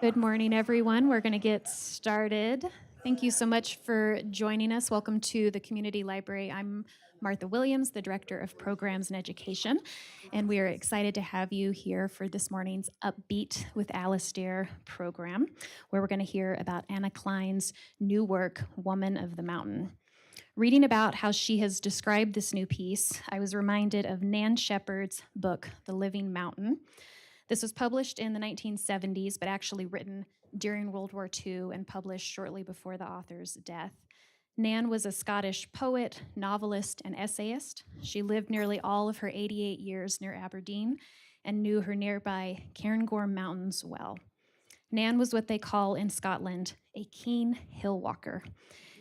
Good morning, everyone. We're going to get started. Thank you so much for joining us. Welcome to the Community Library. I'm Martha Williams, the Director of Programs and Education, and we are excited to have you here for this morning's Upbeat with Alasdair program, where we're going to hear about Anna Clyne's new work, Woman of the Mountain. Reading about how she has described this new piece, I was reminded of Nan Shepherd's book, The Living Mountain. This was published in the 1970s, but actually written during World War II and published shortly before the author's death. Nan was a Scottish poet, novelist, and essayist. She lived nearly all of her 88 years near Aberdeen and knew her nearby Cairngorm Mountains well. Nan was what they call in Scotland a keen hill walker,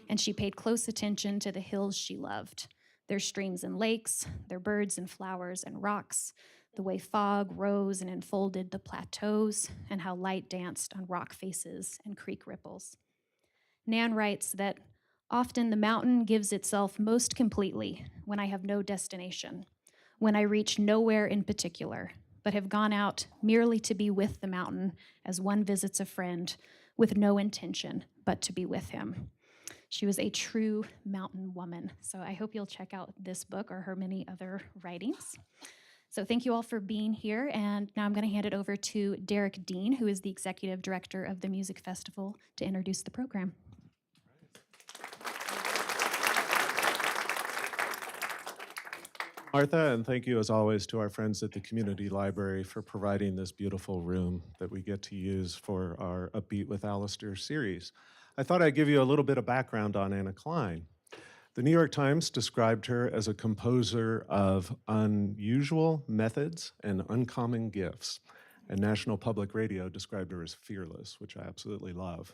and she paid close attention to the hills she loved, their streams and lakes, their birds and flowers and rocks, the way fog rose and enfolded the plateaus, and how light danced on rock faces and creek ripples. Nan writes that often the mountain gives itself most completely when I have no destination, when I reach nowhere in particular, but have gone out merely to be with the mountain as one visits a friend with no intention but to be with him. She was a true mountain woman. So I hope you'll check out this book or her many other writings. So thank you all for being here, and now I'm going to hand it over to Derek Dean, who is the Executive Director of the Music Festival, to introduce the program. Martha, and thank you as always to our friends at the Community Library for providing this beautiful room that we get to use for our Upbeat with Alasdair series. I thought I'd give you a little bit of background on Anna Clyne. The New York Times described her as a composer of unusual methods and uncommon gifts, and National Public Radio described her as fearless, which I absolutely love.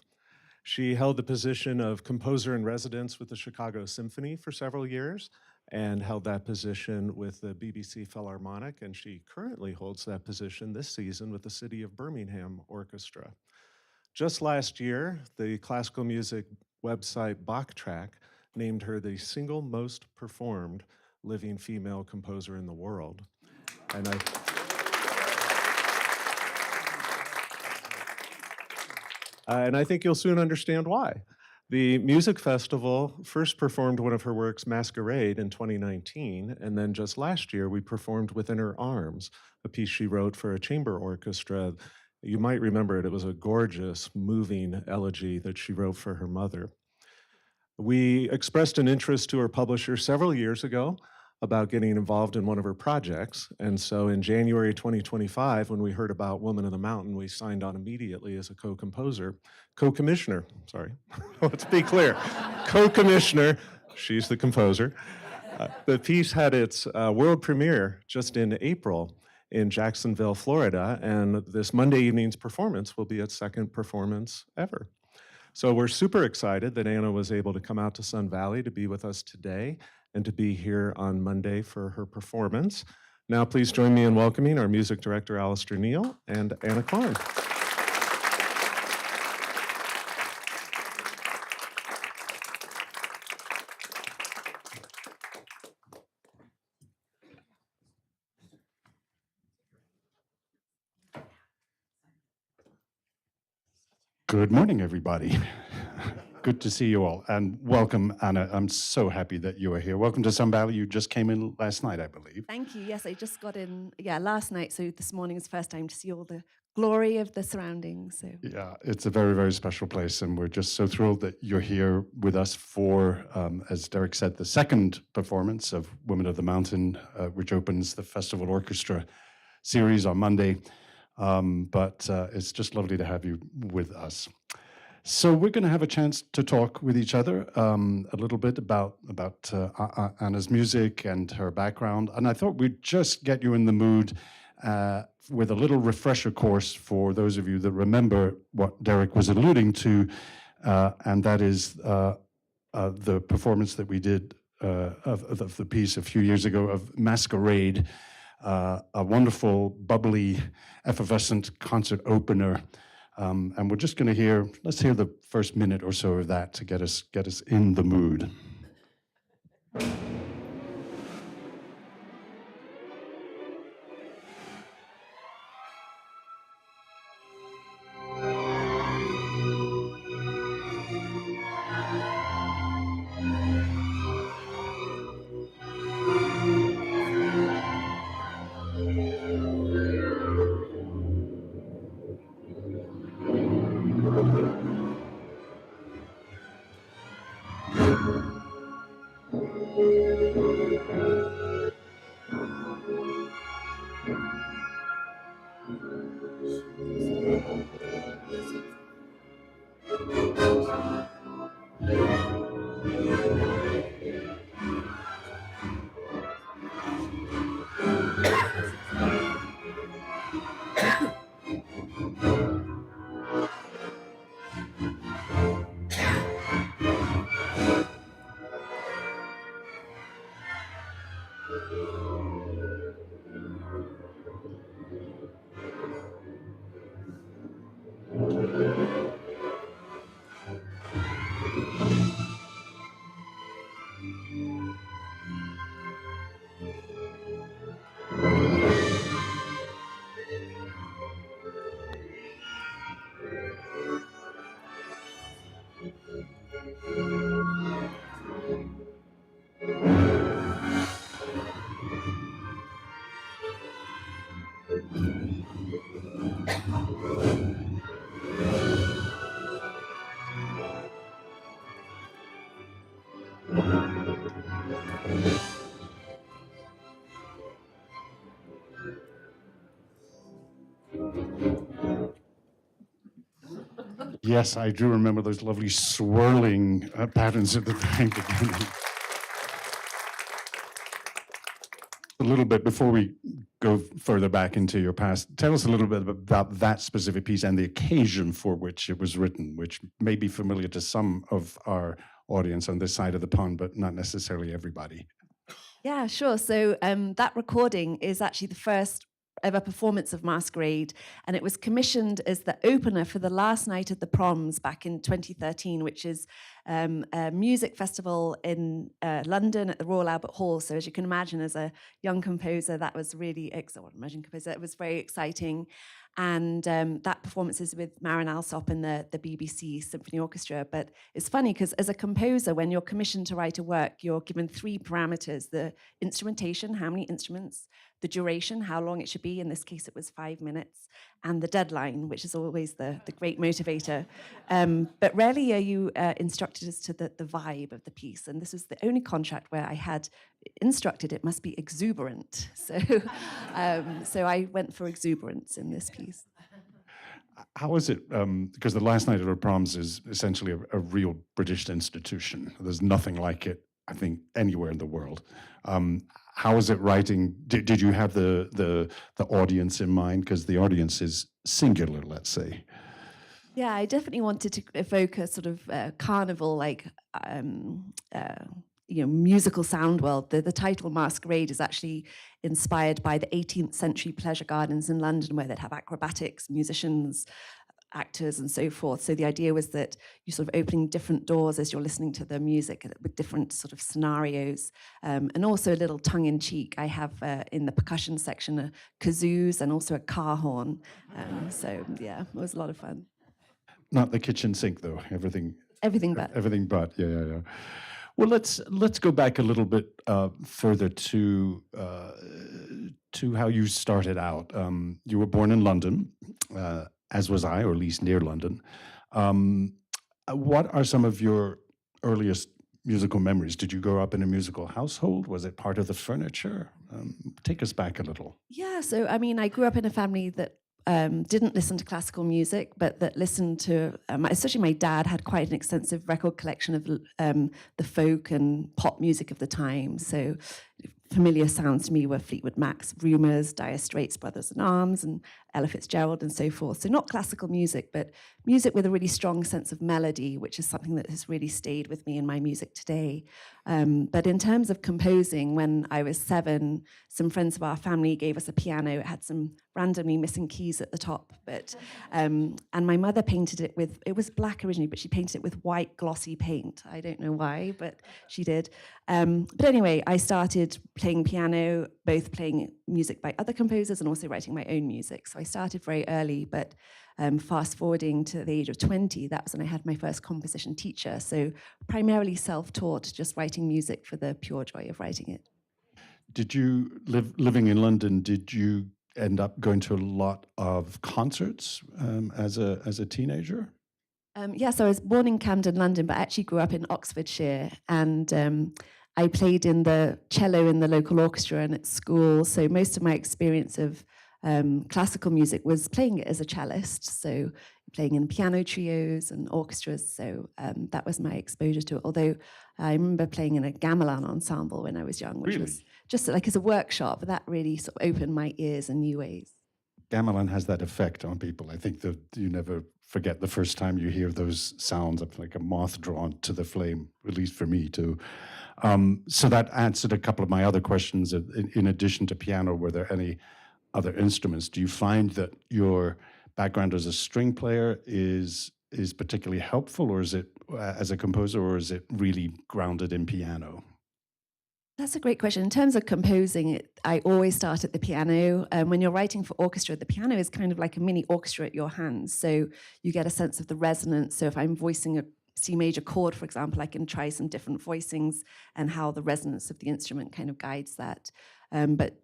She held the position of composer in residence with the Chicago Symphony for several years and held that position with the BBC Philharmonic, and she currently holds that position this season with the City of Birmingham Orchestra. Just last year, the classical music website Bachtrack named her the single most performed living female composer in the world. And I think you'll soon understand why. The music festival first performed one of her works, Masquerade, in 2019, and then just last year we performed Within Her Arms, a piece she wrote for a chamber orchestra. You might remember it. It was a gorgeous, moving elegy that she wrote for her mother. We expressed an interest to her publisher several years ago about getting involved in one of her projects. And so in January 2025, when we heard about Woman of the Mountain, we signed on immediately as a co-commissioner, sorry, let's be clear, co-commissioner, she's the composer. The piece had its world premiere just in April in Jacksonville, Florida, and this Monday evening's performance will be its second performance ever. So we're super excited that Anna was able to come out to Sun Valley to be with us today and to be here on Monday for her performance. Now please join me in welcoming our music director, Alasdair Neale, and Anna Clyne. Good morning, everybody. Good to see you all, and welcome, Anna. I'm so happy that you are here. Welcome to Sun Valley. You just came in last night, I believe. Thank you. Yes, I just got in, last night, so this morning is the first time to see all the glory of the surroundings. So. Yeah, it's a very, very special place, and we're just so thrilled that you're here with us for, as Derek said, the second performance of Women of the Mountain, which opens the Festival Orchestra series on Monday. But it's just lovely to have you with us. So we're going to have a chance to talk with each other a little bit about Anna's music and her background, and I thought we'd just get you in the mood with a little refresher course for those of you that remember what Derek was alluding to, and that is the performance that we did of the piece a few years ago of Masquerade, a wonderful, bubbly, effervescent concert opener. And we're just going to let's hear the first minute or so of that to get us in the mood. Yes, I do remember those lovely swirling patterns at the very beginning. A little bit before we go further back into your past, tell us a little bit about that specific piece and the occasion for which it was written, which may be familiar to some of our audience on this side of the pond, but not necessarily everybody. Yeah, sure. So that recording is actually the first ever performance of Masquerade, and it was commissioned as the opener for the last night of the Proms back in 2013, which is a music festival in London at the Royal Albert Hall. So as you can imagine, as a young composer, that was really, it was very exciting. And that performance is with Marin Alsop and the BBC Symphony Orchestra. But it's funny because as a composer, when you're commissioned to write a work, you're given 3 parameters: the instrumentation, how many instruments; the duration, how long it should be. In this case, it was 5 minutes; and the deadline, which is always the great motivator. But rarely are you instructed as to the vibe of the piece. And this was the only contract where I had instructed it must be exuberant. So, so I went for exuberance in this piece. How is it? Because the last night at our Proms is essentially a real British institution. There's nothing like it, I think, anywhere in the world. How is it writing? Did you have the audience in mind? Because the audience is singular, let's say. Yeah, I definitely wanted to evoke a sort of carnival, like musical sound world. The title Masquerade is actually inspired by the 18th century pleasure gardens in London, where they'd have acrobatics, musicians, actors, and so forth. So the idea was that you're sort of opening different doors as you're listening to the music with different sort of scenarios. And also a little tongue-in-cheek, I have in the percussion section kazoos and also a car horn. So yeah, it was a lot of fun. Not the kitchen sink, though. Everything but. Everything but. Yeah. Well, let's go back a little bit further to how you started out. You were born in London, as was I, or at least near London. What are some of your earliest musical memories? Did you grow up in a musical household? Was it part of the furniture? Take us back a little. Yeah, so I mean, I grew up in a family that didn't listen to classical music, but that listened to, especially my dad had quite an extensive record collection of the folk and pop music of the time. So familiar sounds to me were Fleetwood Mac's Rumours, Dire Straits, Brothers in Arms, and Ella Fitzgerald, and so forth. So not classical music, but music with a really strong sense of melody, which is something that has really stayed with me in my music today. But in terms of composing, when I was 7, some friends of our family gave us a piano. It had some randomly missing keys at the top, but and my mother painted it with, it was black originally, but she painted it with white glossy paint. I don't know why, but she did. But anyway, I started playing piano, both playing music by other composers and also writing my own music. So I started very early, but fast forwarding to the age of 20, that was when I had my first composition teacher. So primarily self-taught, just writing music for the pure joy of writing it. Did you living in London? Did you end up going to a lot of concerts as a teenager? So I was born in Camden, London, but I actually grew up in Oxfordshire, and I played in the cello in the local orchestra and at school. So most of my experience of classical music was playing it as a cellist, so playing in piano trios and orchestras. So that was my exposure to it. Although I remember playing in a gamelan ensemble when I was young, which was just like as a workshop. That really sort of opened my ears in new ways. Gamelan has that effect on people. I think that you never forget the first time you hear those sounds of like a moth drawn to the flame, at least for me too. So that answered a couple of my other questions. In addition to piano, were there any other instruments? Do you find that your background as a string player is particularly helpful, or is it as a composer, or is it really grounded in piano? That's a great question. In terms of composing, I always start at the piano. When you're writing for orchestra, the piano is kind of like a mini orchestra at your hands. So you get a sense of the resonance. So if I'm voicing a C major chord, for example, I can try some different voicings and how the resonance of the instrument kind of guides that. But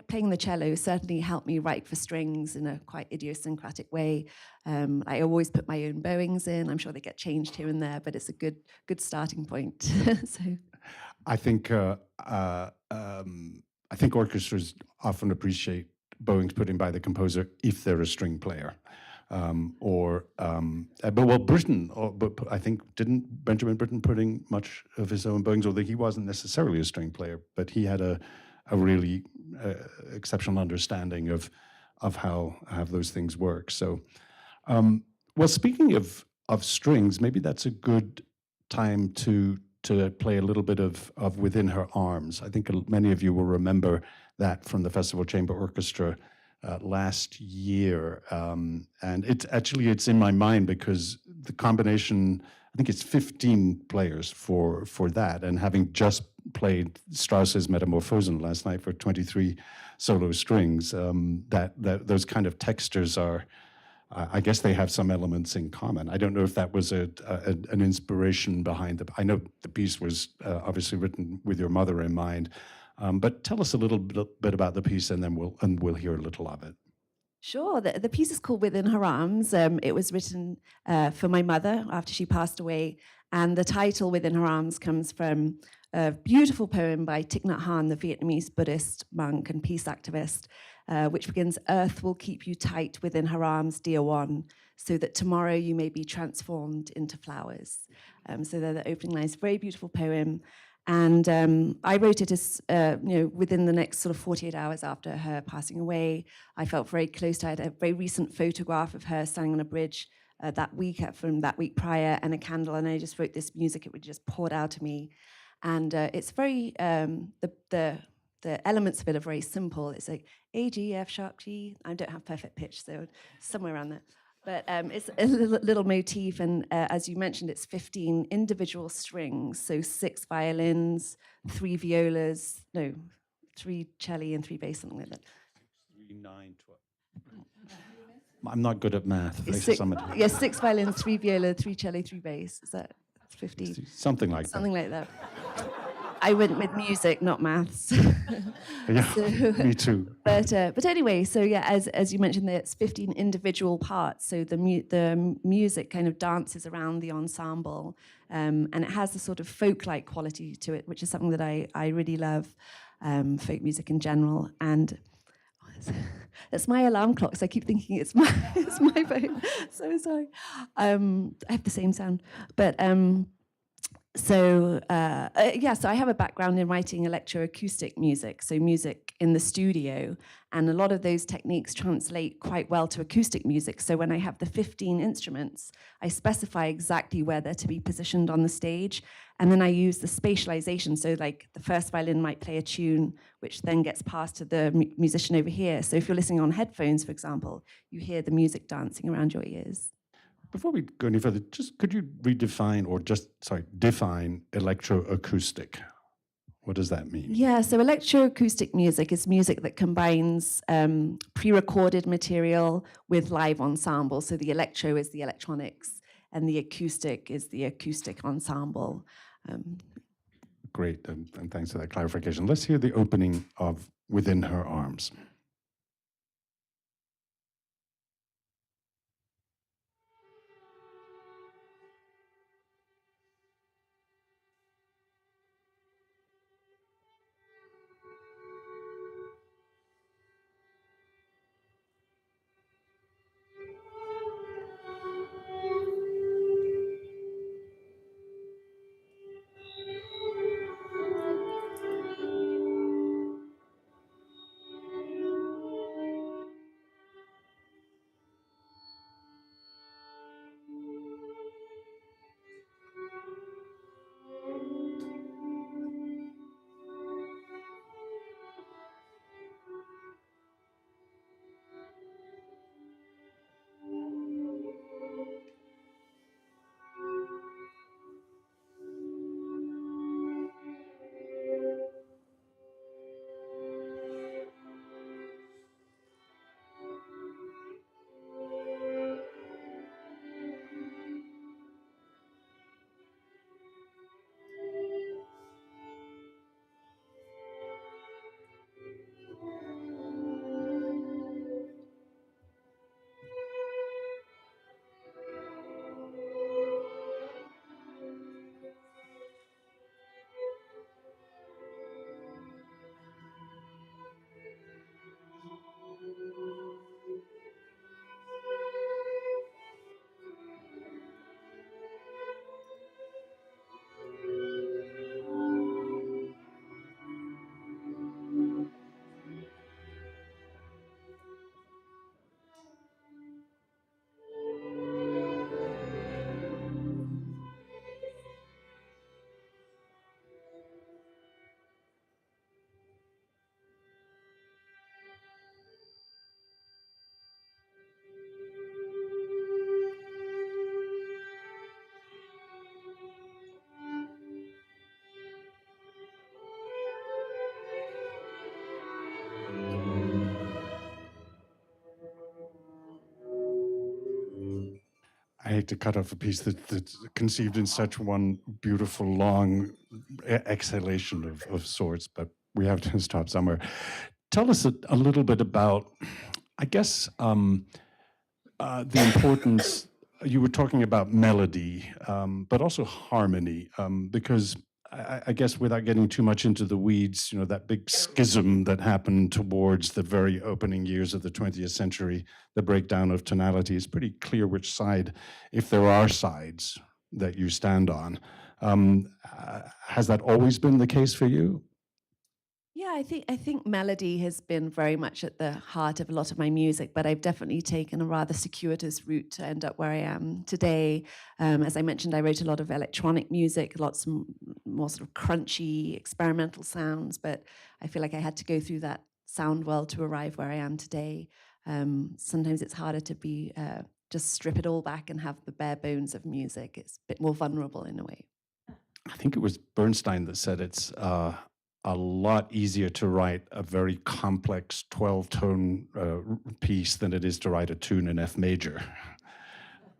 playing the cello certainly helped me write for strings in a quite idiosyncratic way. I always put my own bowings in. I'm sure they get changed here and there, but it's a good starting point. So. I think orchestras often appreciate bowings put in by the composer if they're a string player. But I think didn't Benjamin Britten put in much of his own bowings, although he wasn't necessarily a string player, but he had a really exceptional understanding of how those things work. So, well, speaking of strings, maybe that's a good time to play a little bit of Within Her Arms. I think many of you will remember that from the Festival Chamber Orchestra last year. And it's in my mind because the combination, I think it's 15 players for that. And having just played Strauss's Metamorphosen last night for 23 solo strings, those kind of textures are, I guess they have some elements in common. I don't know if that was an inspiration behind I know the piece was obviously written with your mother in mind, but tell us a little bit about the piece, and then we'll hear a little of it. Sure. The piece is called Within Her Arms. It was written for my mother after she passed away, and the title Within Her Arms comes from a beautiful poem by Thich Nhat Hanh, the Vietnamese Buddhist monk and peace activist, which begins, "Earth will keep you tight within her arms, dear one, so that tomorrow you may be transformed into flowers." So they're the opening lines. Very beautiful poem. And I wrote it as, within the next sort of 48 hours after her passing away. I felt very close to her. I had a very recent photograph of her standing on a bridge from that week prior, and a candle, and I just wrote this music. It would just poured out of me. And it's very, the elements of it are very simple. It's like A, G, F, sharp G. I don't have perfect pitch, so somewhere around there. But it's a little motif, and as you mentioned, it's 15 individual strings, so 6 violins, 3 violas, 3 celli and 3 bass, something like that. 3, 9, 12. I'm not good at math. 6 violins, 3 viola, 3 cello, 3 bass. Is that 15? Something like that. Something like that. I went with music, not maths. Yeah, me too. But anyway, so yeah, as you mentioned, it's 15 individual parts. So the music kind of dances around the ensemble, and it has a sort of folk-like quality to it, which is something that I really love, folk music in general. And It's my alarm clock, so I keep thinking it's my it's my phone. So sorry. I have the same sound, but so I have a background in writing electroacoustic music, so music in the studio, and a lot of those techniques translate quite well to acoustic music. So when I have the 15 instruments, I specify exactly where they're to be positioned on the stage, and then I use the spatialization. So like the first violin might play a tune, which then gets passed to the musician over here. So if you're listening on headphones, for example, you hear the music dancing around your ears. Before we go any further, just could you redefine or define electroacoustic? What does that mean? Yeah, so electroacoustic music is music that combines pre-recorded material with live ensemble. So the electro is the electronics, and the acoustic is the acoustic ensemble. Great, and thanks for that clarification. Let's hear the opening of Within Her Arms. I hate to cut off a piece that's conceived in such one beautiful, long exhalation of sorts, but we have to stop somewhere. Tell us a little bit about, I guess, the importance. You were talking about melody, but also harmony, because I guess without getting too much into the weeds, that big schism that happened towards the very opening years of the 20th century, the breakdown of tonality, is pretty clear which side, if there are sides, that you stand on. Has that always been the case for you? Yeah, I think melody has been very much at the heart of a lot of my music, but I've definitely taken a rather circuitous route to end up where I am today. As I mentioned, I wrote a lot of electronic music, lots more sort of crunchy, experimental sounds, but I feel like I had to go through that sound world to arrive where I am today. Sometimes it's harder to be just strip it all back and have the bare bones of music. It's a bit more vulnerable in a way. I think it was Bernstein that said it's a lot easier to write a very complex 12-tone piece than it is to write a tune in F major.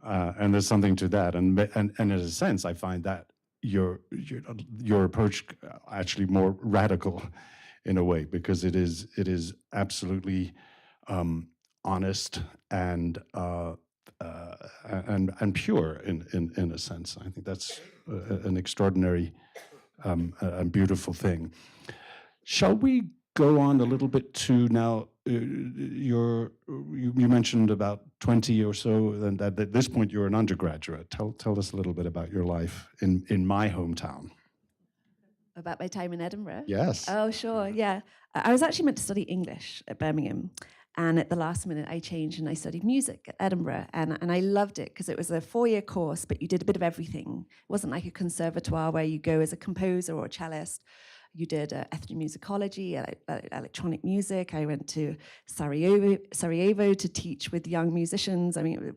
And there's something to that. And in a sense, I find that your approach actually more radical in a way, because it is absolutely honest and pure in a sense. I think that's an extraordinary and beautiful thing. Shall we go on a little bit to now you mentioned about 20 or so, and at this point you're an undergraduate. Tell us a little bit about your life in my hometown. About my time in Edinburgh? Yes. Oh, sure, yeah. I was actually meant to study English at Birmingham, and at the last minute I changed and I studied music at Edinburgh, and I loved it because it was a 4-year course, but you did a bit of everything. It wasn't like a conservatoire where you go as a composer or a cellist. You did ethnomusicology, electronic music. I went to Sarajevo to teach with young musicians. I mean,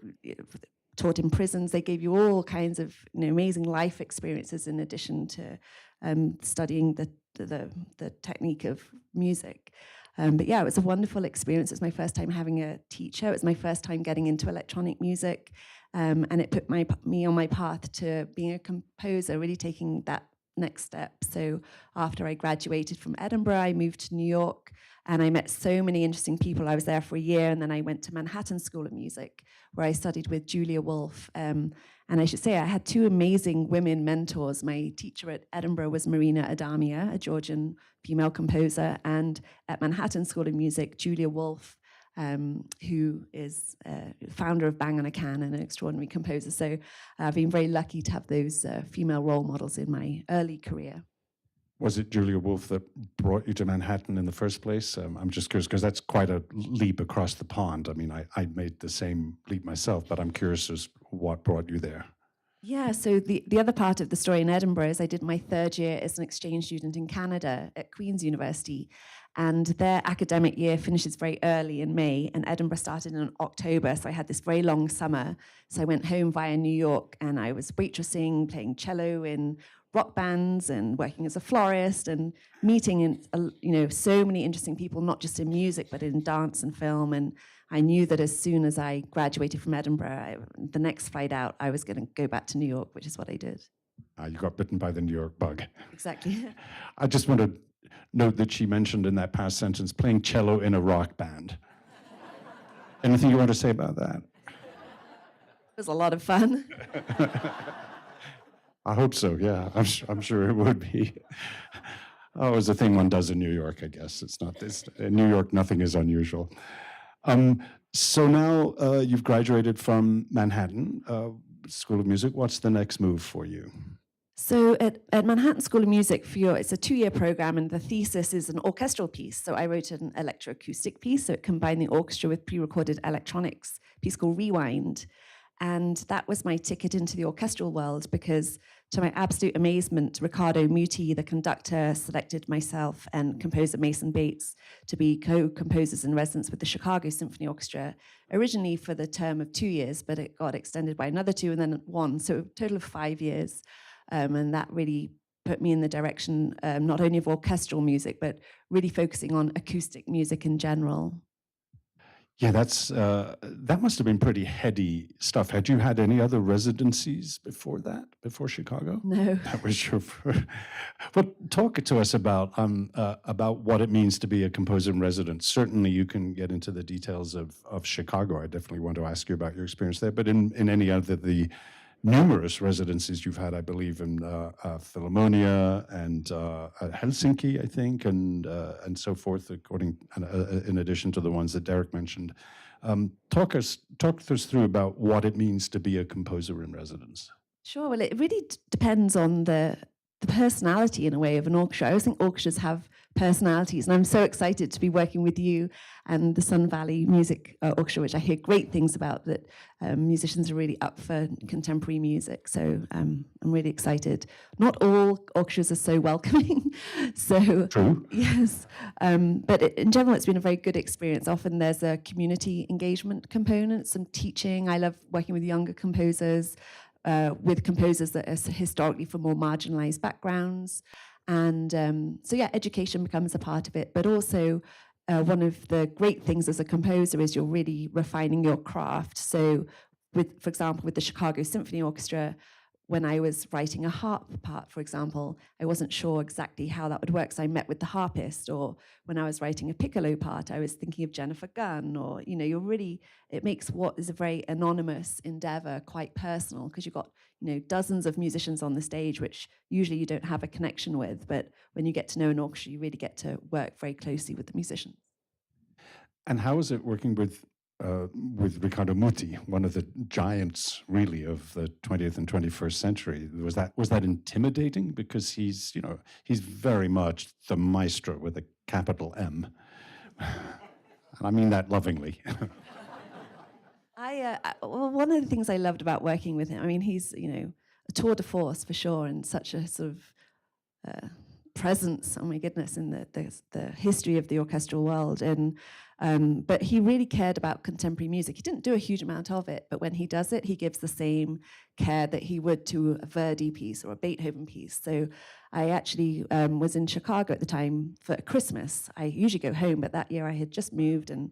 taught in prisons. They gave you all kinds of amazing life experiences in addition to studying the technique of music. But yeah, it was a wonderful experience. It was my first time having a teacher. It was my first time getting into electronic music. And it put me on my path to being a composer, really taking that next step. So after I graduated from Edinburgh, I moved to New York and I met so many interesting people. I was there for a year, and then I went to Manhattan School of Music, where I studied with Julia Wolf. And I should say I had two amazing women mentors. My teacher at Edinburgh was Marina Adamia, a Georgian female composer, and at Manhattan School of Music, Julia Wolf, who is founder of Bang on a Can and an extraordinary composer. So I've been very lucky to have those female role models in my early career. Was it Julia Wolf that brought you to Manhattan in the first place? I'm just curious, because that's quite a leap across the pond. I mean, I made the same leap myself, but I'm curious as what brought you there. Yeah, so the other part of the story in Edinburgh is I did my third year as an exchange student in Canada at Queen's University, and their academic year finishes very early in May, and Edinburgh started in October, so I had this very long summer. So I went home via New York, and I was waitressing, playing cello in rock bands, and working as a florist, and meeting so many interesting people, not just in music, but in dance and film. And I knew that as soon as I graduated from Edinburgh, the next flight out, I was going to go back to New York, which is what I did. You got bitten by the New York bug. Exactly. I just want to note that she mentioned in that past sentence playing cello in a rock band. Anything you want to say about that? It was a lot of fun. I hope so, yeah. I'm sure it would be. Oh, it's a thing one does in New York, I guess. It's not this. In New York, nothing is unusual. So now you've graduated from Manhattan School of Music. What's the next move for you? So at Manhattan School of Music, it's a 2-year program, and the thesis is an orchestral piece. So I wrote an electroacoustic piece, so it combined the orchestra with pre-recorded electronics, a piece called Rewind. And that was my ticket into the orchestral world, because to my absolute amazement, Riccardo Muti, the conductor, selected myself and composer Mason Bates to be co-composers in residence with the Chicago Symphony Orchestra, originally for the term of 2 years, but it got extended by another 2 and then 1, so a total of 5 years. And that really put me in the direction not only of orchestral music, but really focusing on acoustic music in general. Yeah, that must have been pretty heady stuff. Had you had any other residencies before that, before Chicago? No. That was your first. Well, talk to us about what it means to be a composer in residence. Certainly, you can get into the details of Chicago. I definitely want to ask you about your experience there. But in any other the numerous residencies you've had, I believe, in Philharmonia and Helsinki, I think, and so forth, in addition to the ones that Derek mentioned. Talk us through about what it means to be a composer in residence. Sure. Well, it really depends on the personality, in a way, of an orchestra. I always think orchestras have personalities, and I'm so excited to be working with you and the Sun Valley Music Orchestra, which I hear great things about, that musicians are really up for contemporary music. So I'm really excited. Not all orchestras are so welcoming. So True. yes, but in general, it's been a very good experience. Often there's a community engagement component, some teaching. I love working with younger composers, with composers that are historically from more marginalized backgrounds. And so yeah, education becomes a part of it, but also one of the great things as a composer is you're really refining your craft. So for example, with the Chicago Symphony Orchestra, when I was writing a harp part, for example, I wasn't sure exactly how that would work, so I met with the harpist. Or when I was writing a piccolo part, I was thinking of Jennifer Gunn. Or, it makes what is a very anonymous endeavor quite personal, because you've got, dozens of musicians on the stage, which usually you don't have a connection with. But when you get to know an orchestra, you really get to work very closely with the musicians. And how is it working with Riccardo Muti, one of the giants, really, of the 20th and 21st century? Was that intimidating? Because he's very much the maestro with a capital M, and I mean that lovingly. Well, one of the things I loved about working with him, I mean, he's a tour de force for sure, and such a sort of presence. Oh my goodness, in the history of the orchestral world, and but he really cared about contemporary music. He didn't do a huge amount of it, but when he does it, he gives the same care that he would to a Verdi piece or a Beethoven piece. So I actually was in Chicago at the time for Christmas. I usually go home, but that year I had just moved, and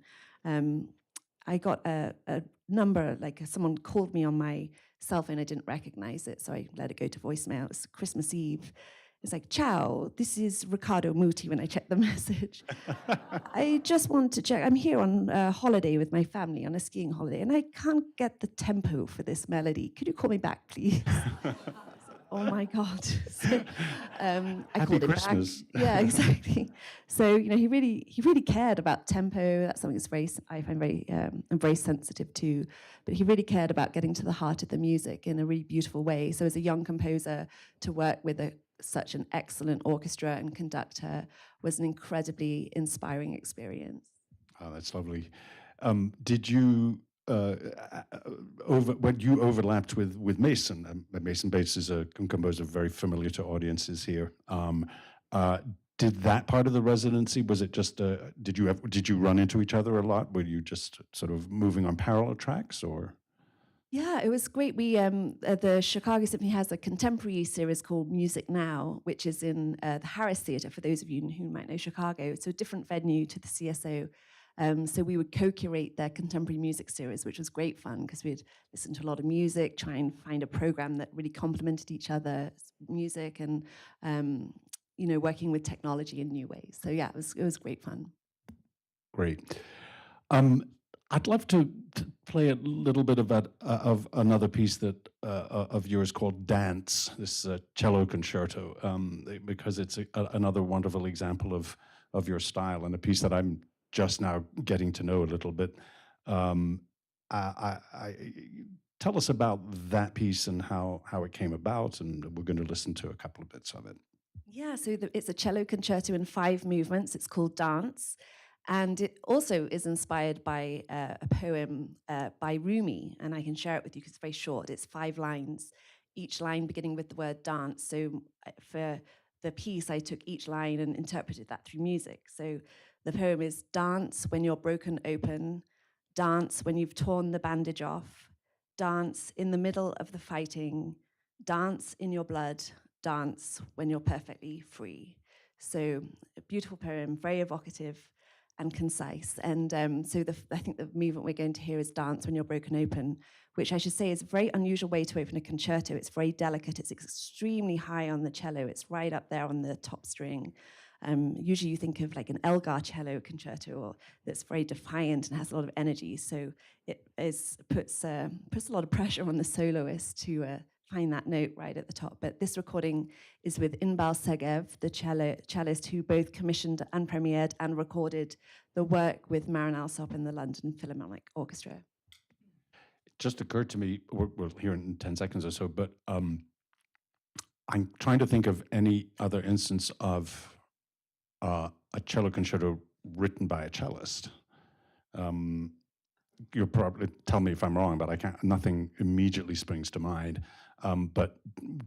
I got a number, like someone called me on my cell phone. I didn't recognize it, so I let it go to voicemail. It was Christmas Eve. It's like, ciao, this is Riccardo Muti when I checked the message. I just want to check. I'm here on a holiday with my family, on a skiing holiday, and I can't get the tempo for this melody. Could you call me back, please? Oh my God. So, I Happy called him Christmas. back. Yeah, exactly. So, he really cared about tempo. That's something I find I'm very sensitive to. But he really cared about getting to the heart of the music in a really beautiful way. So as a young composer, to work with such an excellent orchestra and conductor was an incredibly inspiring experience. Oh, that's lovely. Did you when you overlapped with Mason? Mason Bates is a composer very familiar to audiences here. Did that part of the residency, was it just did you run into each other a lot? Were you just sort of moving on parallel tracks, or? Yeah, it was great. We the Chicago Symphony has a contemporary series called Music Now, which is in the Harris Theatre, for those of you who might know Chicago. It's a different venue to the CSO. So we would co-curate their contemporary music series, which was great fun because we'd listen to a lot of music, try and find a program that really complemented each other's music, and working with technology in new ways. So yeah, it was great fun. Great. I'd love to play a little bit of another piece that of yours called Dance, this cello concerto, because it's another wonderful example of your style, and a piece that I'm just now getting to know a little bit. Tell us about that piece and how it came about, and we're going to listen to a couple of bits of it. Yeah, so it's a cello concerto in 5 movements. It's called Dance. And it also is inspired by a poem by Rumi, and I can share it with you because it's very short. It's 5 lines, each line beginning with the word dance. So for the piece, I took each line and interpreted that through music. So the poem is: dance when you're broken open, dance when you've torn the bandage off, dance in the middle of the fighting, dance in your blood, dance when you're perfectly free. So a beautiful poem, very evocative and concise. And so I think the movement we're going to hear is Dance When You're Broken Open, which I should say is a very unusual way to open a concerto. It's very delicate. It's extremely high on the cello. It's right up there on the top string. Usually you think of like an Elgar cello concerto, or that's very defiant and has a lot of energy. So it puts a lot of pressure on the soloist to find that note right at the top. But this recording is with Inbal Segev, the cellist who both commissioned and premiered and recorded the work with Marin Alsop in the London Philharmonic Orchestra. It just occurred to me, we'll hear in 10 seconds or so, but I'm trying to think of any other instance of a cello concerto written by a cellist. You'll probably tell me if I'm wrong, but nothing immediately springs to mind. But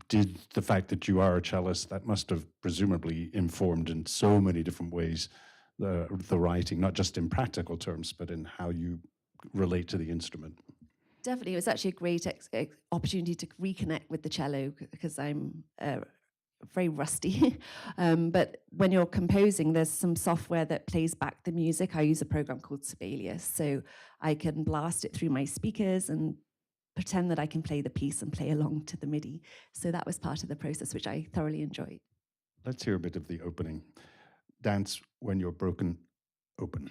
did the fact that you are a cellist, that must have presumably informed in so many different ways the writing, not just in practical terms, but in how you relate to the instrument? Definitely. It was actually a great opportunity to reconnect with the cello because I'm very rusty. But when you're composing, there's some software that plays back the music. I use a program called Sibelius, so I can blast it through my speakers and pretend that I can play the piece and play along to the MIDI. So that was part of the process, which I thoroughly enjoyed. Let's hear a bit of the opening. Dance When You're Broken Open.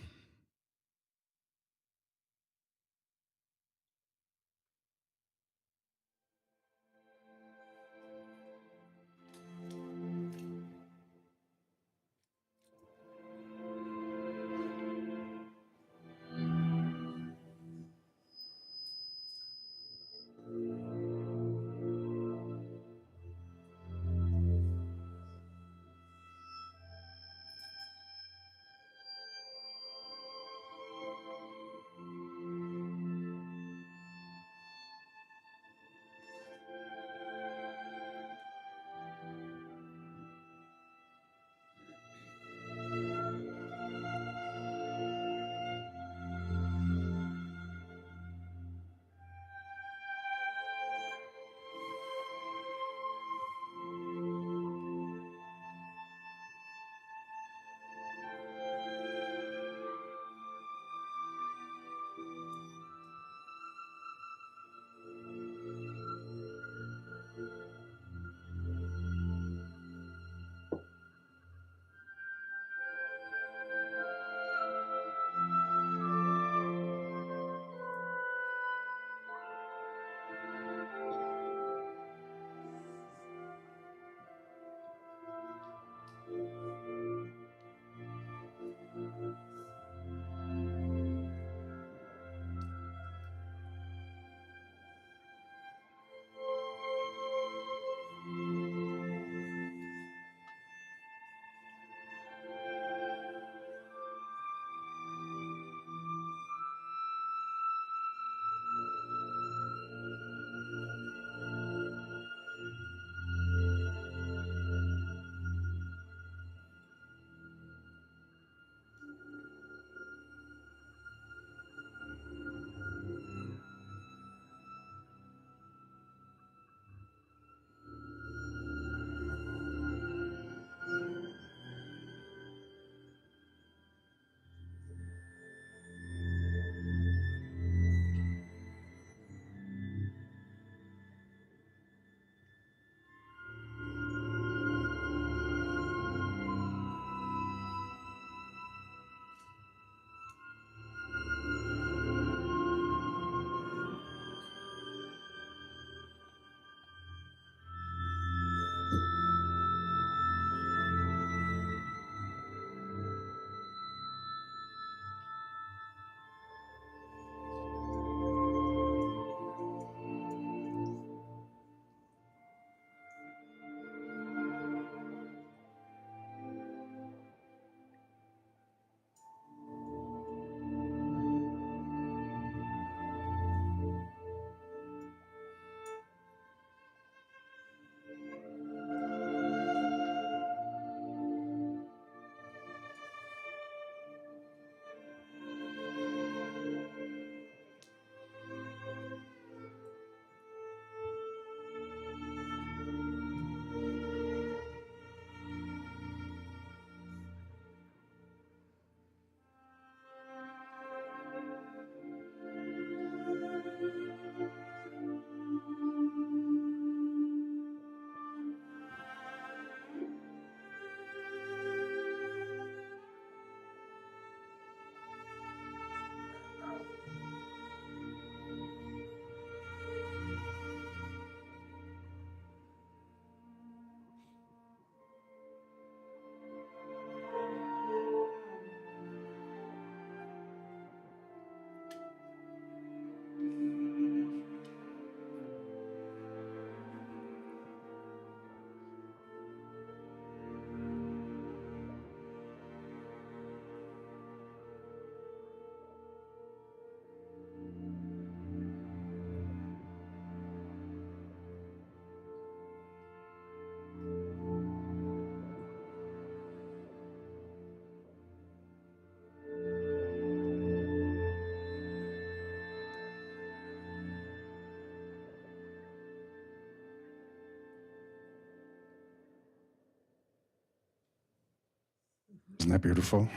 Isn't that beautiful?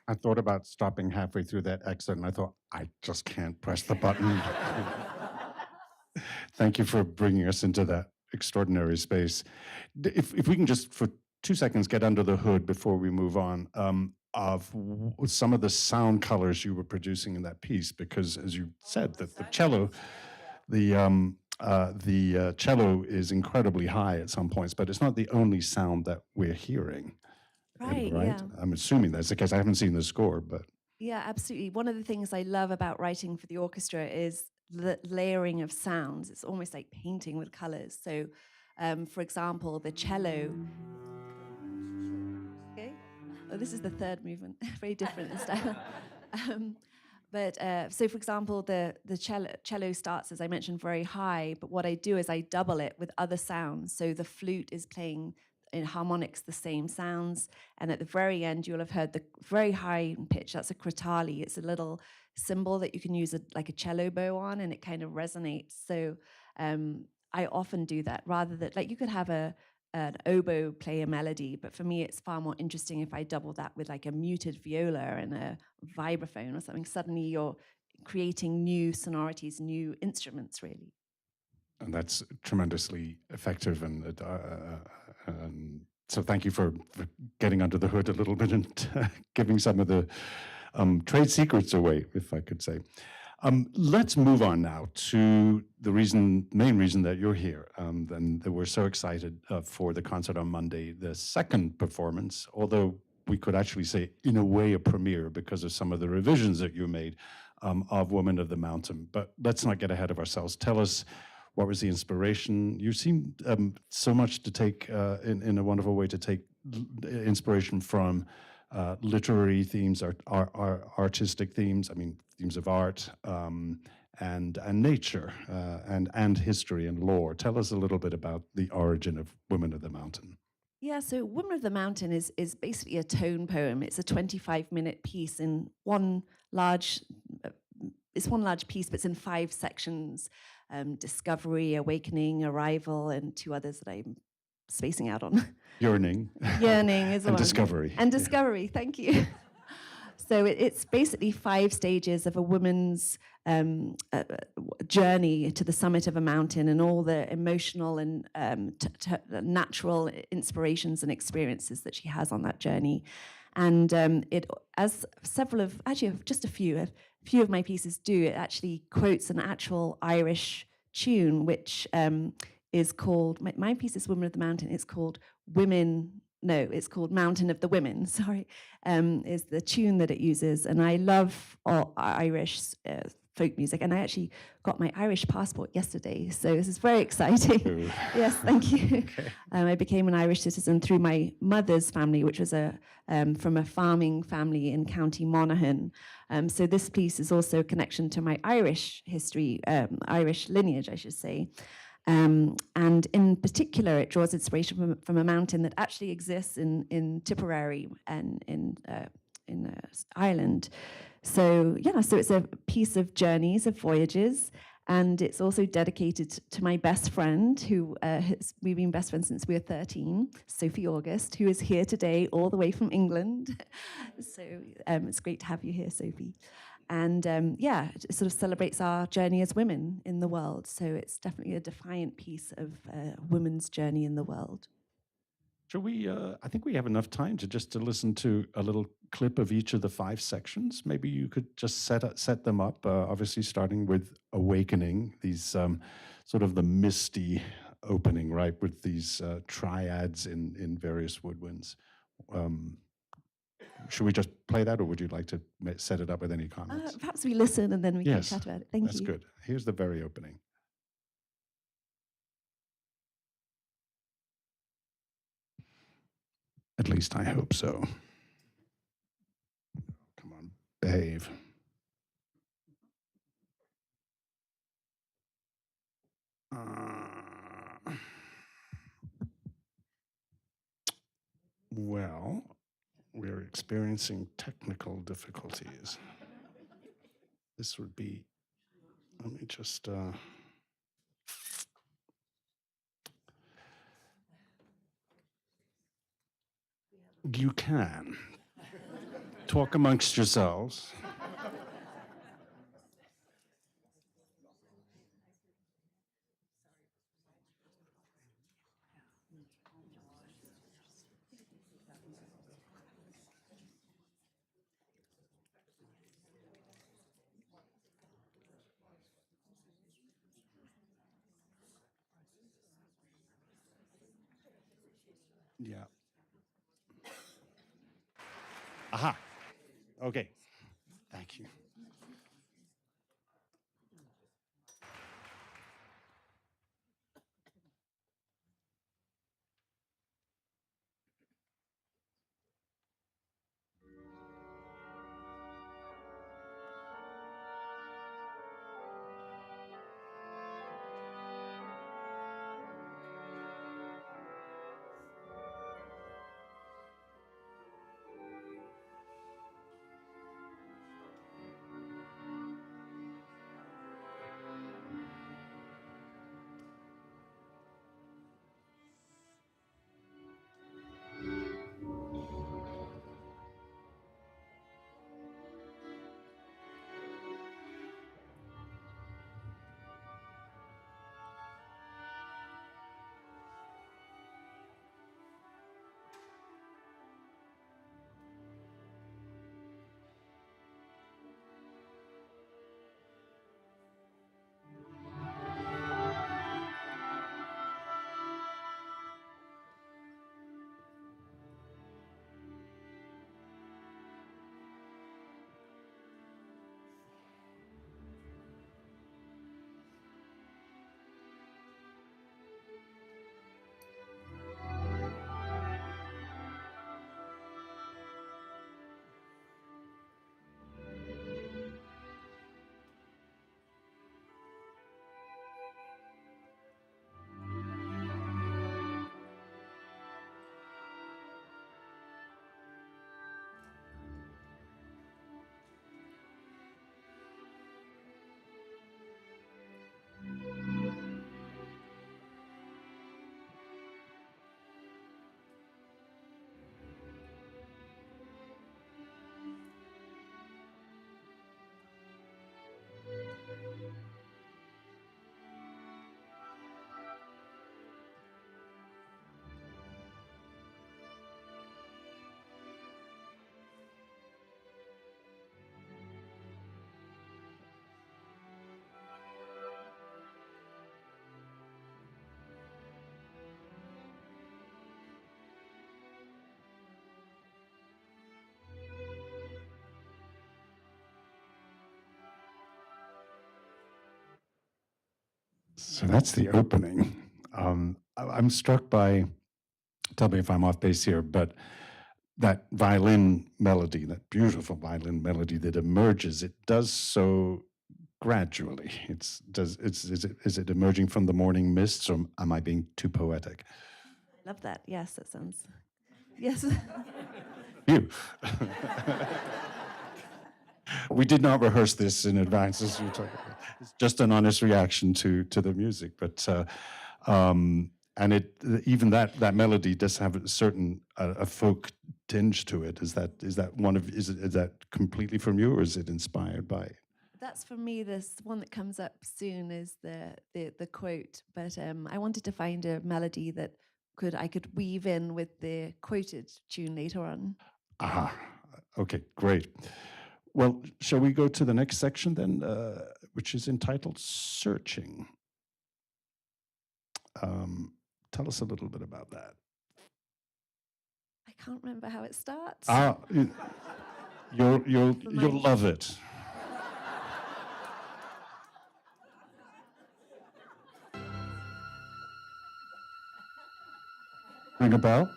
I thought about stopping halfway through that exit, and I thought, I just can't press the button. Thank you for bringing us into that extraordinary space. If we can just, for 2 seconds, get under the hood before we move on, of some of the sound colors you were producing in that piece, because as you said, the cello, the cello is incredibly high at some points, but it's not the only sound that we're hearing. Right, Right? yeah. I'm assuming that's the case. I haven't seen the score, but Yeah, absolutely. One of the things I love about writing for the orchestra is the layering of sounds. It's almost like painting with colors. So, for example, the cello. Okay. Oh, this is the third movement, very different in style. Um, so, for example, the cello starts, as I mentioned, very high. But what I do is I double it with other sounds. So the flute is playing in harmonics the same sounds, and at the very end, you'll have heard the very high pitch. That's a crotali. It's a little cymbal that you can use like a cello bow on, and it kind of resonates. So I often do that rather than like you could have an oboe play a melody, but for me it's far more interesting if I double that with like a muted viola and a vibraphone or something. Suddenly you're creating new sonorities, new instruments, really. and that's tremendously effective. And so thank you for getting under the hood a little bit and giving some of the trade secrets away, if I could say. Let's move on now to the main reason that you're here, and that we're so excited for the concert on Monday, the second performance, although we could actually say, in a way, a premiere because of some of the revisions that you made of Woman of the Mountain. But let's not get ahead of ourselves. Tell us, what was the inspiration? You seem so much to take, in a wonderful way, to take inspiration from literary themes, artistic themes, I mean, themes of art, and nature, and history and lore. Tell us a little bit about the origin of Women of the Mountain. Yeah, so Woman of the Mountain is basically a tone poem. It's a 25-minute piece in one large it's one large piece, but it's in 5 sections: discovery, awakening, arrival, and 2 others that I'm spacing out on. Yearning. Yearning is and one. discovery. And Yeah. discovery, thank you. So it's basically 5 stages of a woman's journey to the summit of a mountain, and all the emotional and natural inspirations and experiences that she has on that journey. And it, as several of, actually just a few of my pieces do, it actually quotes an actual Irish tune, which is called, my piece is Woman of the Mountain. It's called it's called Mountain of the Women, sorry, is the tune that it uses. And I love all Irish folk music, and I actually got my Irish passport yesterday, so this is very exciting. Yes, thank you. Okay. I became an Irish citizen through my mother's family, which was from a farming family in County Monaghan. So this piece is also a connection to my Irish history, Irish lineage, I should say. And in particular, it draws inspiration from a mountain that actually exists in Tipperary and in Ireland. So yeah, so it's a piece of journeys, of voyages, and it's also dedicated to my best friend, who we've been best friends since we were 13, Sophie August, who is here today all the way from England. So it's great to have you here, Sophie. And it sort of celebrates our journey as women in the world. So it's definitely a defiant piece of a woman's journey in the world. Shall we, I think we have enough time to listen to a little clip of each of the 5 sections. Maybe you could just set them up, obviously starting with Awakening, these sort of the misty opening, right, with these triads in various woodwinds. Should we just play that, or would you like to set it up with any comments? Perhaps we listen and then we can Yes, chat about it. Thank that's you. good. Here's the very opening. At least I hope so. Come on, behave. Well, we're experiencing technical difficulties. This would be, let me just, You can. Talk amongst yourselves. Yeah. Aha. Okay. Thank you. So that's the opening. I'm struck by, tell me if I'm off base here, but that violin melody, that beautiful violin melody that emerges, it does so gradually. Is it emerging from the morning mists, or am I being too poetic? Love that. Yes, that sounds. Yes. You. We did not rehearse this in advance, as you were talking about. It's just an honest reaction to the music, but and it even that melody does have a certain a folk tinge to it. Is that one of is that completely from you, or is it inspired by? That's for me. This one that comes up soon is the quote, but I wanted to find a melody that I could weave in with the quoted tune later on. Aha. Okay, great. Well, shall we go to the next section then, which is entitled "Searching"? Tell us a little bit about that. I can't remember how it starts. You'll love it. Ring a bell?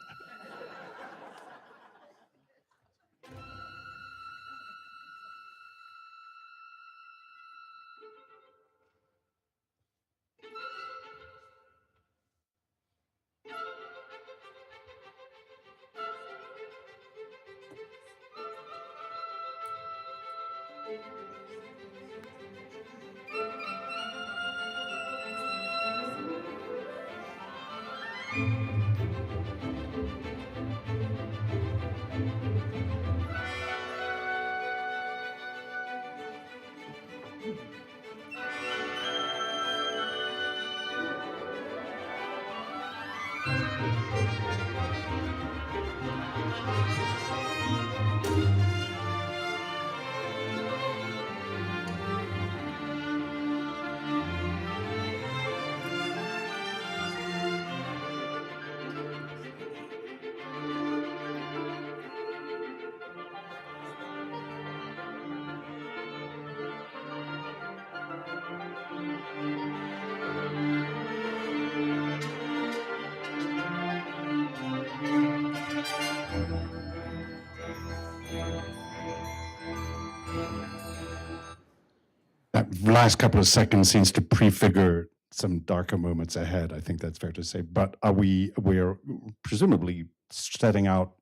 That last couple of seconds seems to prefigure some darker moments ahead. I think that's fair to say. But we're presumably setting out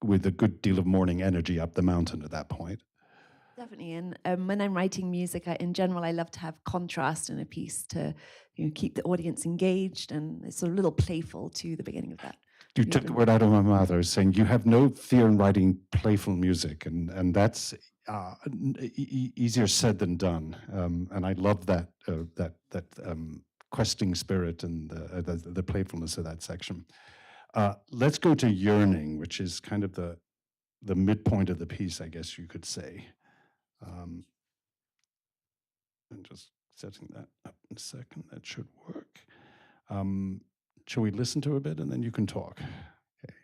with a good deal of morning energy up the mountain at that point. Definitely. And when I'm writing music, in general, I love to have contrast in a piece to keep the audience engaged, and it's sort of a little playful to the beginning of that. You took the word out of my mouth. I was saying you have no fear in writing playful music, and that's easier said than done. And I love that questing spirit and the playfulness of that section. Let's go to Yearning, which is kind of the midpoint of the piece, I guess you could say. And just setting that up in a second, that should work. Shall we listen to a bit and then you can talk? Okay.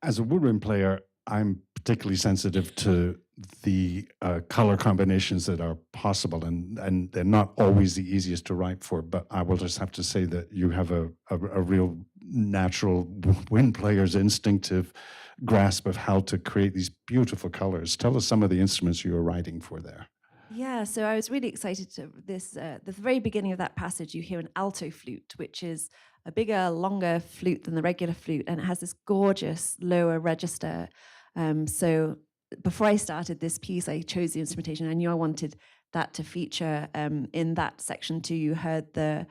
As a woodwind player, I'm particularly sensitive to the color combinations that are possible, and they're not always the easiest to write for, but I will just have to say that you have a real natural wind player's instinctive grasp of how to create these beautiful colors. Tell us some of the instruments you were writing for there. Yeah, so I was really excited to the very beginning of that passage, you hear an alto flute, which is a bigger, longer flute than the regular flute, and it has this gorgeous lower register. So before I started this piece, I chose the instrumentation. I knew I wanted that to feature in that section too. You heard the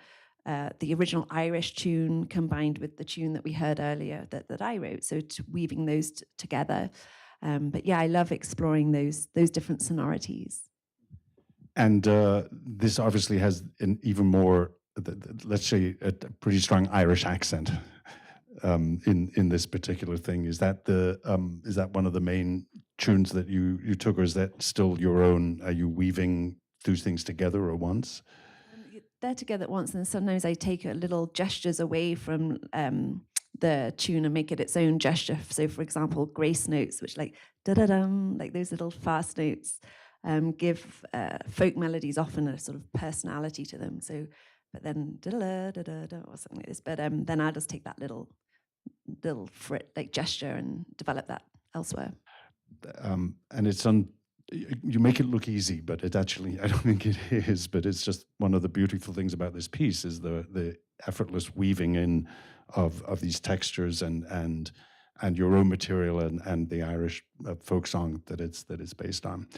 original Irish tune combined with the tune that we heard earlier that I wrote, so weaving those together. But yeah, I love exploring those different sonorities. And this obviously has an even more, let's say, a pretty strong Irish accent in this particular thing. Is that one of the main tunes that you took, or is that still your own? Are you weaving those things together at once? They're together at once, and sometimes I take little gestures away from the tune and make it its own gesture. So, for example, grace notes, which like da-da-dum, like those little fast notes. Give folk melodies often a sort of personality to them. So, but then da-da-da-da-da or something like this. But then I'll just take that little little like gesture and develop that elsewhere. And it's you make it look easy, but it actually, I don't think it is. But it's just one of the beautiful things about this piece is the effortless weaving in of these textures and your own material and the Irish folk song that it's based on.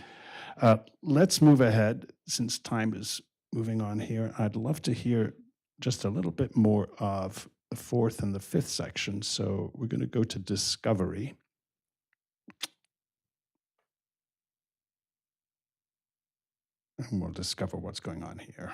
Let's move ahead since time is moving on here. I'd love to hear just a little bit more of the fourth and the fifth section. So we're going to go to Discovery. And we'll discover what's going on here.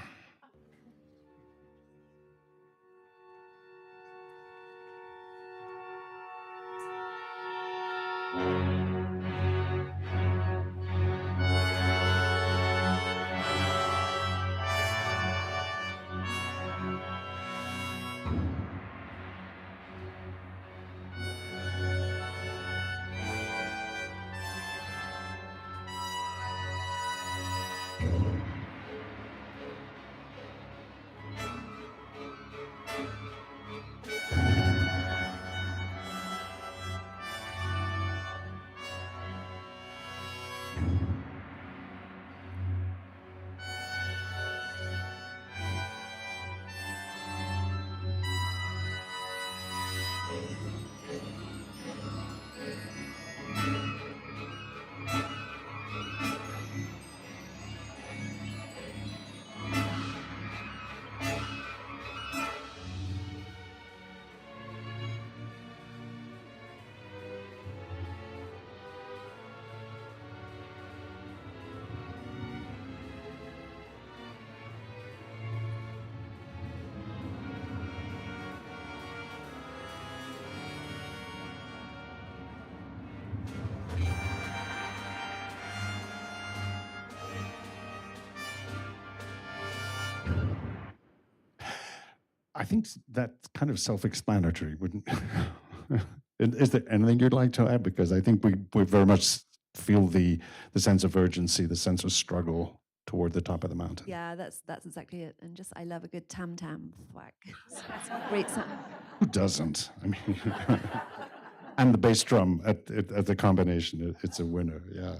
I think that's kind of self-explanatory, wouldn't? Is there anything you'd like to add? Because I think we very much feel the sense of urgency, the sense of struggle toward the top of the mountain. Yeah, that's exactly it. And just I love a good tam tam thwack. So it's a great sound. Who doesn't? I mean, and the bass drum at the combination, it's a winner. Yeah.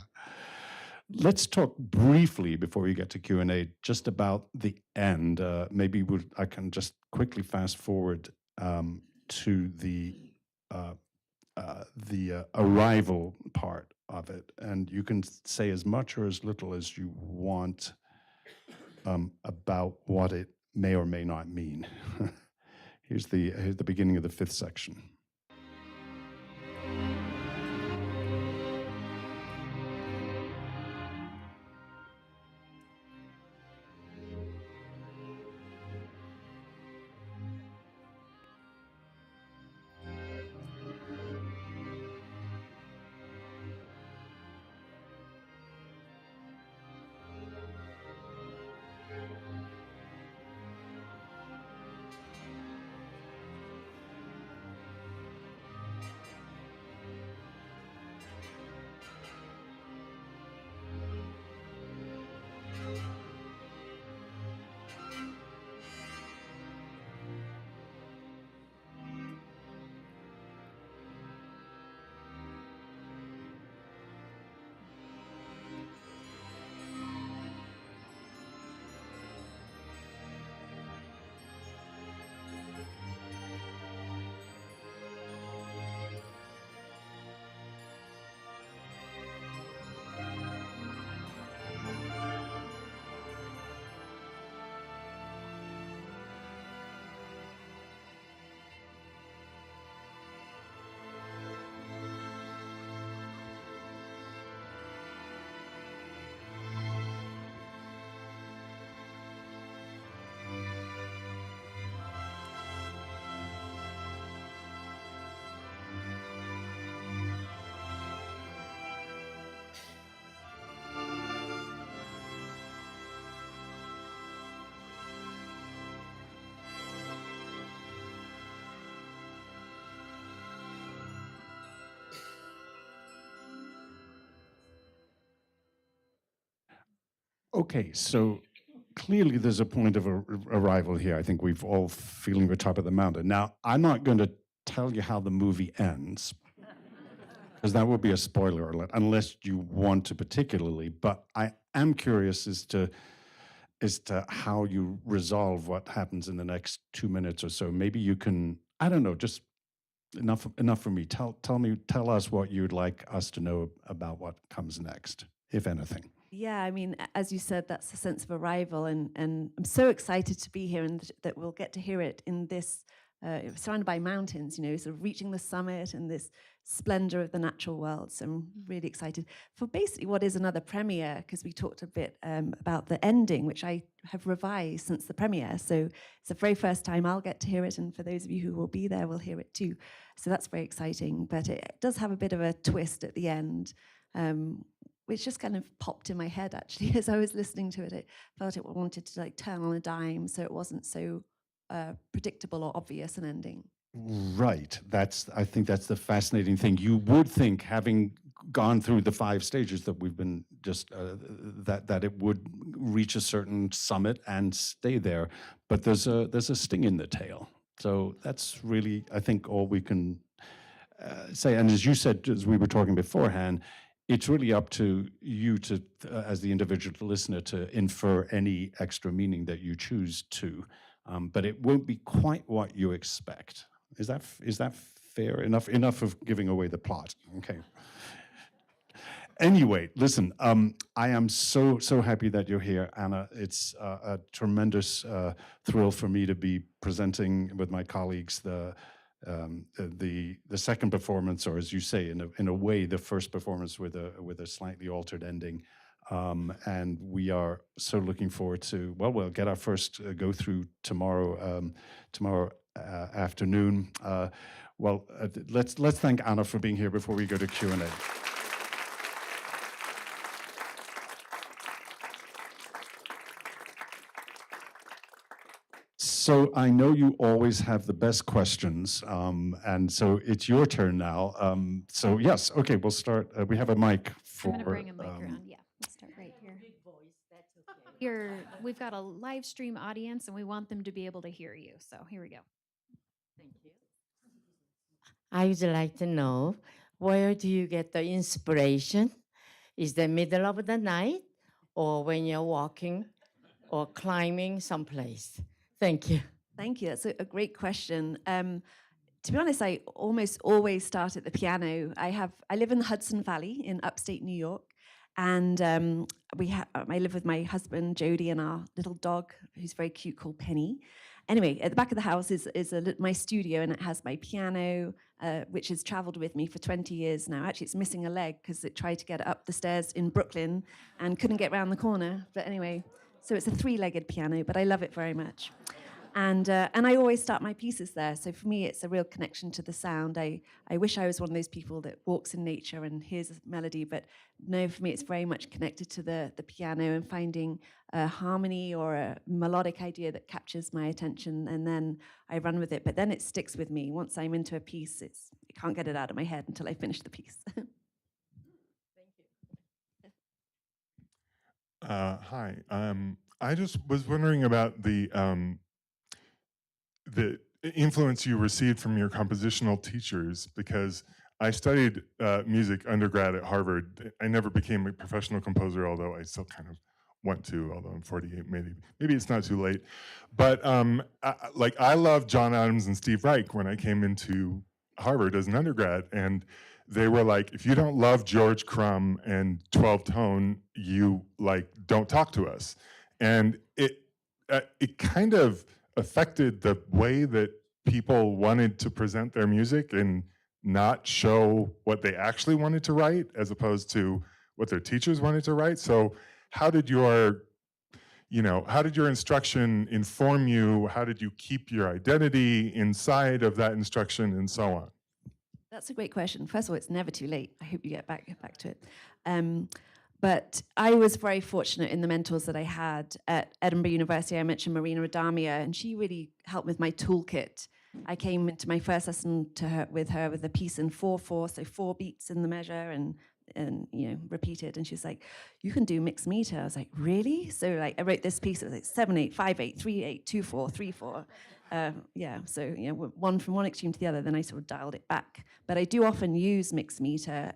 Let's talk briefly before we get to Q&A just about the end. Maybe I can just quickly fast forward to the arrival part of it, and you can say as much or as little as you want about what it may or may not mean. Here's the beginning of the fifth section. Okay, so clearly there's a point of arrival here. I think we've all feeling the top of the mountain. Now, I'm not going to tell you how the movie ends, because that would be a spoiler alert, unless you want to particularly. But I am curious as to how you resolve what happens in the next 2 minutes or so. Maybe you can, I don't know, just enough for me. Tell us what you'd like us to know about what comes next, if anything. Yeah, I mean, as you said, that's a sense of arrival, and I'm so excited to be here and that we'll get to hear it in this, surrounded by mountains, sort of reaching the summit and this splendor of the natural world. So I'm really excited for basically what is another premiere, because we talked a bit about the ending, which I have revised since the premiere. So it's the very first time I'll get to hear it, and for those of you who will be there will hear it too. So that's very exciting, but it does have a bit of a twist at the end. Which just kind of popped in my head actually as I was listening to it. It felt it wanted to turn on a dime, so it wasn't so predictable or obvious an ending. Right. I think that's the fascinating thing. You would think, having gone through the 5 stages that we've been just that it would reach a certain summit and stay there, but there's a sting in the tail. So that's really, I think, all we can say. And as you said, as we were talking beforehand, it's really up to you to, as the individual listener, to infer any extra meaning that you choose to, but it won't be quite what you expect. Is that fair enough? Enough of giving away the plot. Okay. Anyway, listen. I am so happy that you're here, Anna. It's a tremendous thrill for me to be presenting with my colleagues the second performance, or as you say, in a way, the first performance with a slightly altered ending, and we are so looking forward to. Well, we'll get our first go through tomorrow afternoon. Let's thank Anna for being here before we go to Q&A. So I know you always have the best questions, and so it's your turn now. So yes, okay, we'll start. We have a mic for. I'm going to bring a mic around. Yeah, let's start right here. We've got a live stream audience, and we want them to be able to hear you. So here we go. Thank you. I would like to know, where do you get the inspiration? Is the middle of the night, or when you're walking or climbing someplace? Thank you. Thank you. That's a great question. To be honest, I almost always start at the piano. I live in the Hudson Valley in upstate New York, and I live with my husband Jody and our little dog, who's very cute, called Penny. Anyway, at the back of the house is my studio, and it has my piano, which has traveled with me for 20 years now. Actually, it's missing a leg because it tried to get up the stairs in Brooklyn and couldn't get around the corner. But anyway, so it's a 3-legged piano, but I love it very much. And I always start my pieces there. So for me, it's a real connection to the sound. I wish I was one of those people that walks in nature and hears a melody, but no, for me, it's very much connected to the piano and finding a harmony or a melodic idea that captures my attention, and then I run with it. But then it sticks with me. Once I'm into a piece, I can't get it out of my head until I finish the piece. Thank you. Hi. I just was wondering about the influence you received from your compositional teachers, because I studied music undergrad at Harvard. I never became a professional composer, although I still kind of want to, although I'm 48, maybe it's not too late. But I loved John Adams and Steve Reich when I came into Harvard as an undergrad, and they were like, if you don't love George Crumb and 12-tone, you don't talk to us. And it kind of affected the way that people wanted to present their music and not show what they actually wanted to write as opposed to what their teachers wanted to write. So how did your instruction inform you? How did you keep your identity inside of that instruction, and so on? That's a great question. First of all, it's never too late. I hope you get back to it. But I was very fortunate in the mentors that I had at Edinburgh University. I mentioned Marina Adamia, and she really helped with my toolkit. I came into my first lesson with her with a piece in 4/4, so 4 beats in the measure, and repeated. And she's like, "You can do mixed meter." I was like, "Really?" So I wrote this piece. It was 7/8, 5/8, 3/8, 2/4, 3/4. yeah, so one from one extreme to the other, then I sort of dialed it back. But I do often use mixed meter.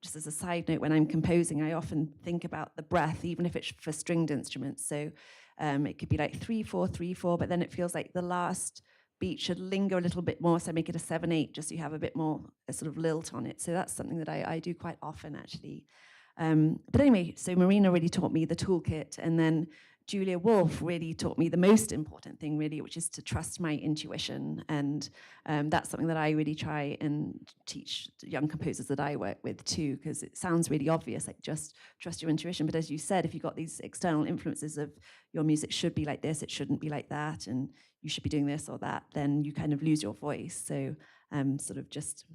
Just as a side note, when I'm composing, I often think about the breath, even if it's for stringed instruments. So it could be like 3/4, 3/4, but then it feels like the last beat should linger a little bit more. So I make it a 7/8, just so you have a bit more a sort of lilt on it. So that's something that I do quite often, actually. But anyway, so Marina really taught me the toolkit, and then Julia Wolf really taught me the most important thing, really, which is to trust my intuition. And that's something that I really try and teach young composers that I work with too, because it sounds really obvious, like just trust your intuition. But as you said, if you've got these external influences of your music should be like this, it shouldn't be like that, and you should be doing this or that, then you kind of lose your voice. So sort of just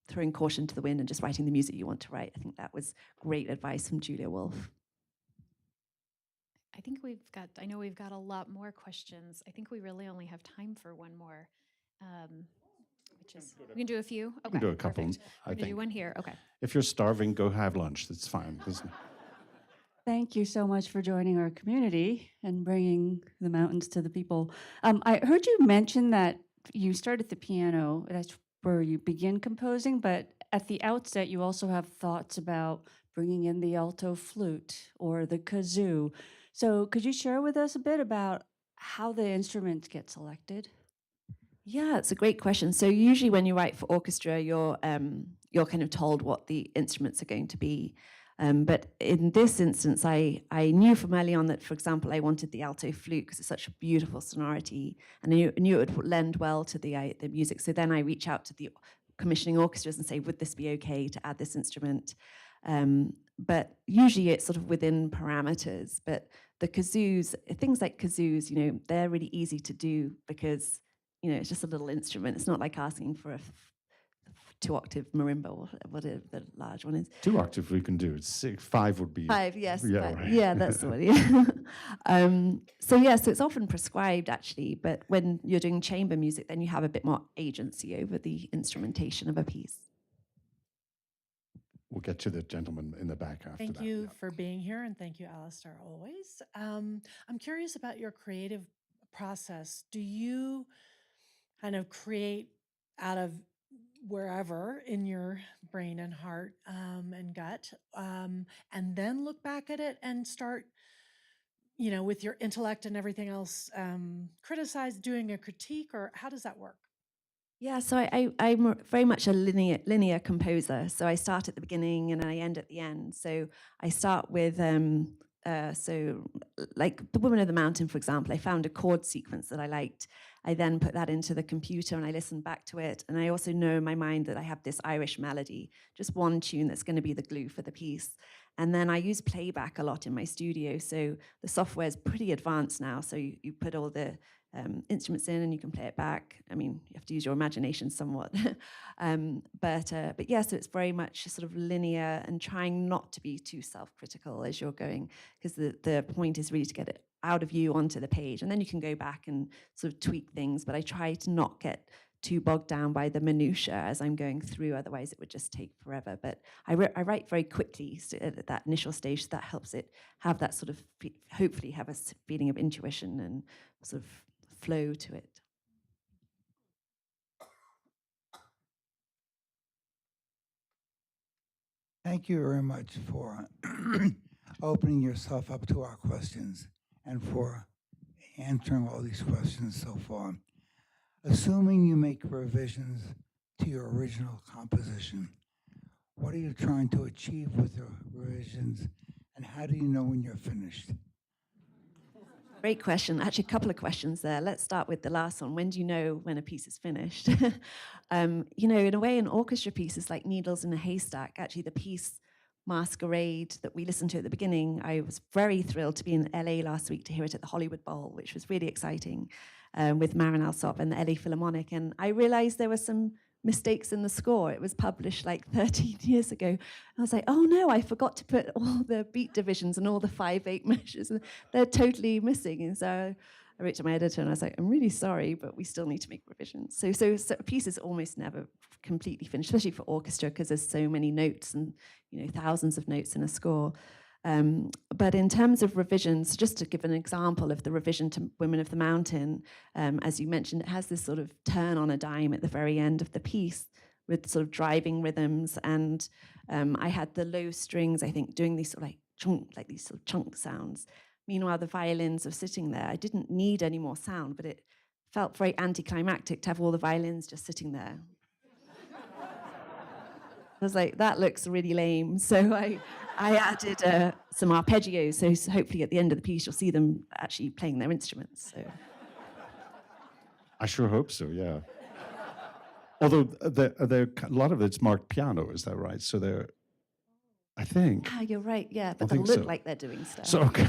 throwing caution to the wind and just writing the music you want to write. I think that was great advice from Julia Wolf. I know we've got a lot more questions. I think we really only have time for one more, which is, we can do a few? Okay, We can do a couple, perfect. I We're gonna do think. one here, okay. If you're starving, go have lunch. That's fine. Thank you so much for joining our community and bringing the mountains to the people. I heard you mention that you start at the piano, that's where you begin composing, but at the outset, you also have thoughts about bringing in the alto flute or the kazoo. So could you share with us a bit about how the instruments get selected? Yeah, it's a great question. So usually when you write for orchestra, you're kind of told what the instruments are going to be. But in this instance, I knew from early on that, for example, I wanted the alto flute because it's such a beautiful sonority, and I knew it would lend well to the music. So then I reach out to the commissioning orchestras and say, would this be okay to add this instrument? But usually it's sort of within parameters. But the kazoos, things like kazoos, they're really easy to do because it's just a little instrument. It's not like asking for a 2-octave marimba or whatever the large one is. 2-octave we can do. 5 would be 5, yes. Yeah, right. Yeah, that's the one. Yeah. So it's often prescribed actually, but when you're doing chamber music, then you have a bit more agency over the instrumentation of a piece. We'll get to the gentleman in the back after that. Thank you yeah. for being here, and thank you, Alasdair, always. I'm curious about your creative process. Do you kind of create out of wherever in your brain and heart and gut, and then look back at it and start, with your intellect and everything else, doing a critique, or how does that work? Yeah, so I'm very much a linear composer. So I start at the beginning and I end at the end. So I start with, like The Woman of the Mountain, for example, I found a chord sequence that I liked. I then put that into the computer and I listened back to it. And I also know in my mind that I have this Irish melody, just one tune that's going to be the glue for the piece. And then I use playback a lot in my studio. So the software is pretty advanced now. So you put all the instruments in and you can play it back. I mean, you have to use your imagination somewhat. But yeah, so it's very much sort of linear and trying not to be too self-critical as you're going, because the point is really to get it out of you onto the page. And then you can go back and sort of tweak things. But I try to not get too bogged down by the minutiae as I'm going through, otherwise it would just take forever. But I write very quickly at that initial stage, so that helps it have that sort of, hopefully have a feeling of intuition and sort of flow to it. Thank you very much for opening yourself up to our questions and for answering all these questions so far. Assuming you make revisions to your original composition, what are you trying to achieve with the revisions, and how do you know when you're finished? Great question. Actually, a couple of questions there. Let's start with the last one. When do you know when a piece is finished? In a way, an orchestra piece is like needles in a haystack. Actually, the piece Masquerade that we listened to at the beginning, I was very thrilled to be in LA last week to hear it at the Hollywood Bowl, which was really exciting, with Marin Alsop and the LA Philharmonic. And I realized there were some mistakes in the score. It was published like 13 years ago. I was like, oh no, I forgot to put all the beat divisions and all the 5/8 measures. And they're totally missing. And so I wrote to my editor and I was like, I'm really sorry, but we still need to make revisions. So a piece is almost never completely finished, especially for orchestra, because there's so many notes and thousands of notes in a score. But in terms of revisions, just to give an example of the revision to Women of the Mountain, as you mentioned, it has this sort of turn on a dime at the very end of the piece with sort of driving rhythms. And I had the low strings, I think, doing these sort of like chunk, like these sort of chunk sounds. Meanwhile, the violins are sitting there. I didn't need any more sound, but it felt very anticlimactic to have all the violins just sitting there. I was like, that looks really lame. So I added some arpeggios. So hopefully at the end of the piece, you'll see them actually playing their instruments. So I sure hope so, yeah. Although a lot of it's marked piano, is that right? So they're, I think. you're right. Yeah, but I they think look so. like they're doing stuff. So, okay.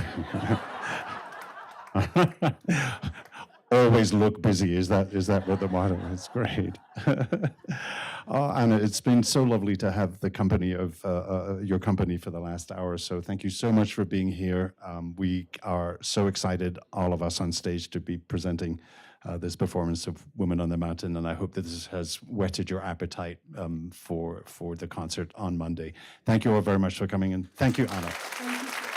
Always look busy. Is that what the motto is? Great. Anna, it's been so lovely to have the company of your company for the last hour or so. Thank you so much for being here. We are so excited, all of us on stage, to be presenting this performance of Women on the Mountain, and I hope that this has whetted your appetite for the concert on Monday. Thank you all very much for coming, and thank you, Anna. Thank you.